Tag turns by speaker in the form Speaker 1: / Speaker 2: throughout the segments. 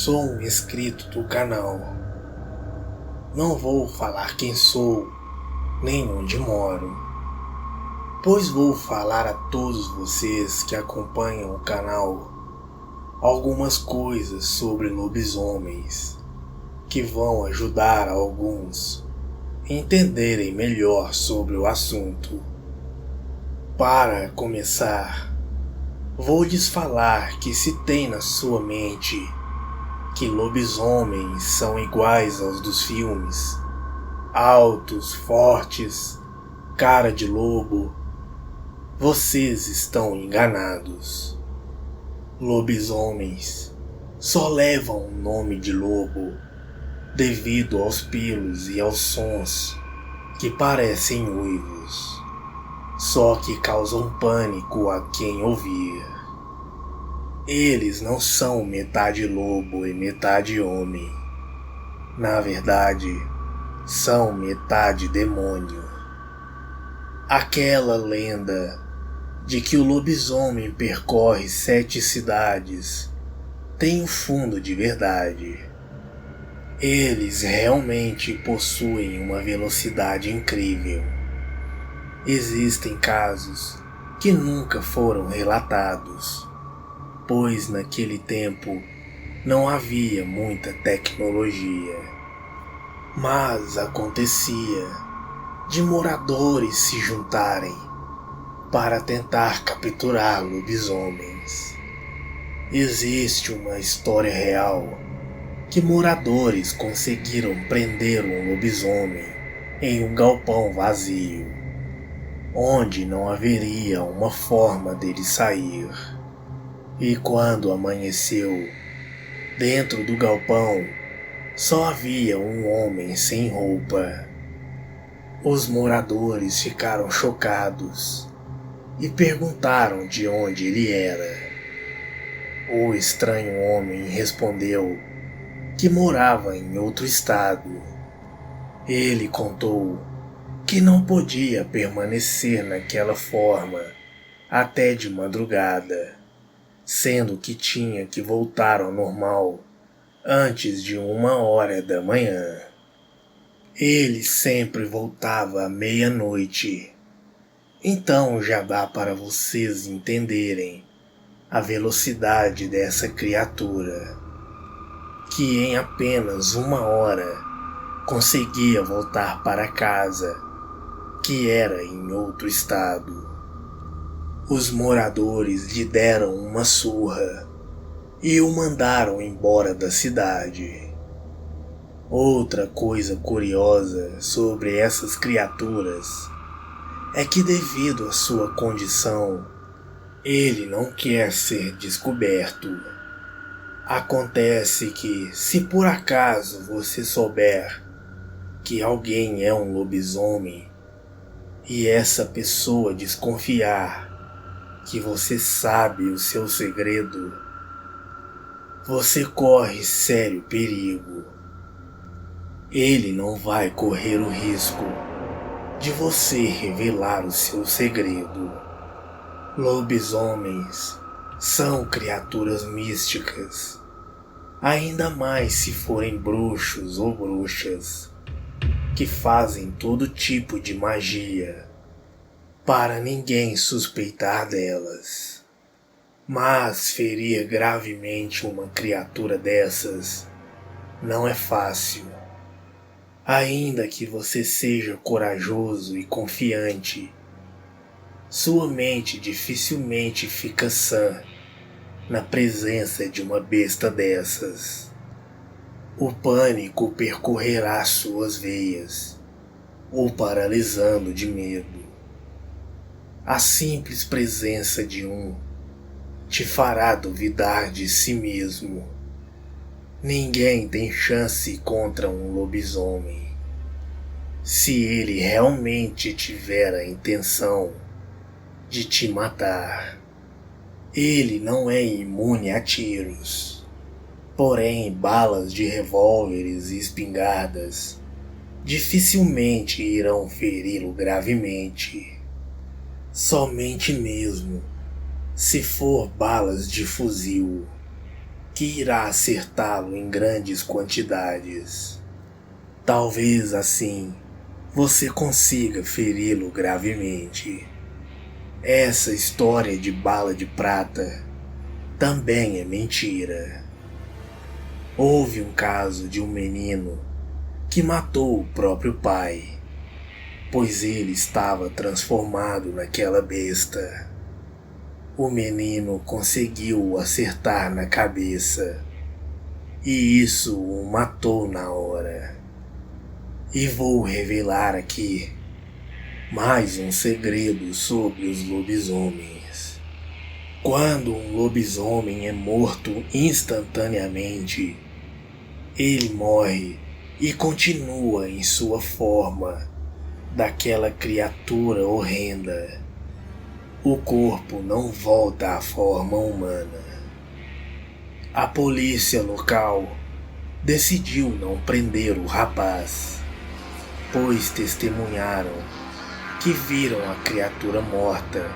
Speaker 1: Sou um inscrito do canal. Não vou falar quem sou, nem onde moro, pois vou falar a todos vocês que acompanham o canal algumas coisas sobre lobisomens que vão ajudar alguns a entenderem melhor sobre o assunto. Para começar, vou lhes falar que se tem na sua mente que lobisomens são iguais aos dos filmes, altos, fortes, cara de lobo, vocês estão enganados. Lobisomens só levam o nome de lobo devido aos pelos e aos sons que parecem uivos, só que causam pânico a quem ouvir. Eles não são metade lobo e metade homem. Na verdade, são metade demônio. Aquela lenda de que o lobisomem percorre 7 cidades tem um fundo de verdade. Eles realmente possuem uma velocidade incrível. Existem casos que nunca foram relatados, pois naquele tempo não havia muita tecnologia. Mas acontecia de moradores se juntarem para tentar capturar lobisomens. Existe uma história real que moradores conseguiram prender um lobisomem em um galpão vazio, onde não haveria uma forma dele sair. E quando amanheceu, dentro do galpão só havia um homem sem roupa. Os moradores ficaram chocados e perguntaram de onde ele era. O estranho homem respondeu que morava em outro estado. Ele contou que não podia permanecer naquela forma até de madrugada, sendo que tinha que voltar ao normal antes de 1h da manhã. Ele sempre voltava à meia-noite. Então já dá para vocês entenderem a velocidade dessa criatura, que em apenas 1h conseguia voltar para casa, que era em outro estado. Os moradores lhe deram uma surra e o mandaram embora da cidade. Outra coisa curiosa sobre essas criaturas é que, devido à sua condição, ele não quer ser descoberto. Acontece que, se por acaso você souber que alguém é um lobisomem e essa pessoa desconfiar que você sabe o seu segredo, você corre sério perigo. Ele não vai correr o risco de você revelar o seu segredo. Lobisomens são criaturas místicas, ainda mais se forem bruxos ou bruxas, que fazem todo tipo de magia para ninguém suspeitar delas. Mas ferir gravemente uma criatura dessas não é fácil. Ainda que você seja corajoso e confiante, sua mente dificilmente fica sã na presença de uma besta dessas. O pânico percorrerá suas veias, o paralisando de medo. A simples presença de um te fará duvidar de si mesmo. Ninguém tem chance contra um lobisomem. Se ele realmente tiver a intenção de te matar, ele não é imune a tiros. Porém, balas de revólveres e espingardas dificilmente irão feri-lo gravemente. Somente mesmo se for balas de fuzil, que irá acertá-lo em grandes quantidades. Talvez assim você consiga feri-lo gravemente. Essa história de bala de prata também é mentira. Houve um caso de um menino que matou o próprio pai, pois ele estava transformado naquela besta. O menino conseguiu o acertar na cabeça, e isso o matou na hora. E vou revelar aqui mais um segredo sobre os lobisomens. Quando um lobisomem é morto instantaneamente, ele morre e continua em sua forma daquela criatura horrenda. O corpo não volta à forma humana. A polícia local decidiu não prender o rapaz, pois testemunharam que viram a criatura morta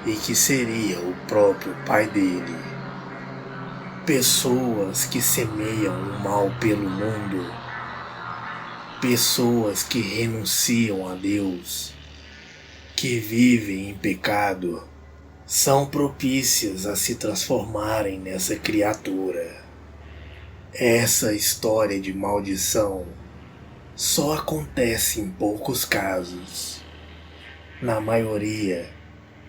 Speaker 1: e que seria o próprio pai dele. Pessoas que semeiam o mal pelo mundo, pessoas que renunciam a Deus, que vivem em pecado, são propícias a se transformarem nessa criatura. Essa história de maldição só acontece em poucos casos. Na maioria,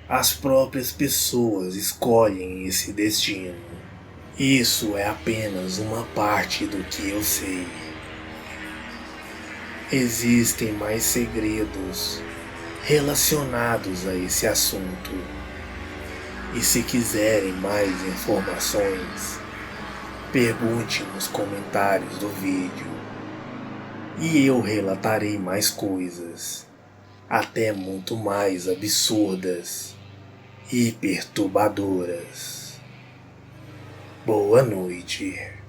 Speaker 1: as próprias pessoas escolhem esse destino. Isso é apenas uma parte do que eu sei. Existem mais segredos relacionados a esse assunto. E se quiserem mais informações, pergunte nos comentários do vídeo e eu relatarei mais coisas, até muito mais absurdas e perturbadoras. Boa noite.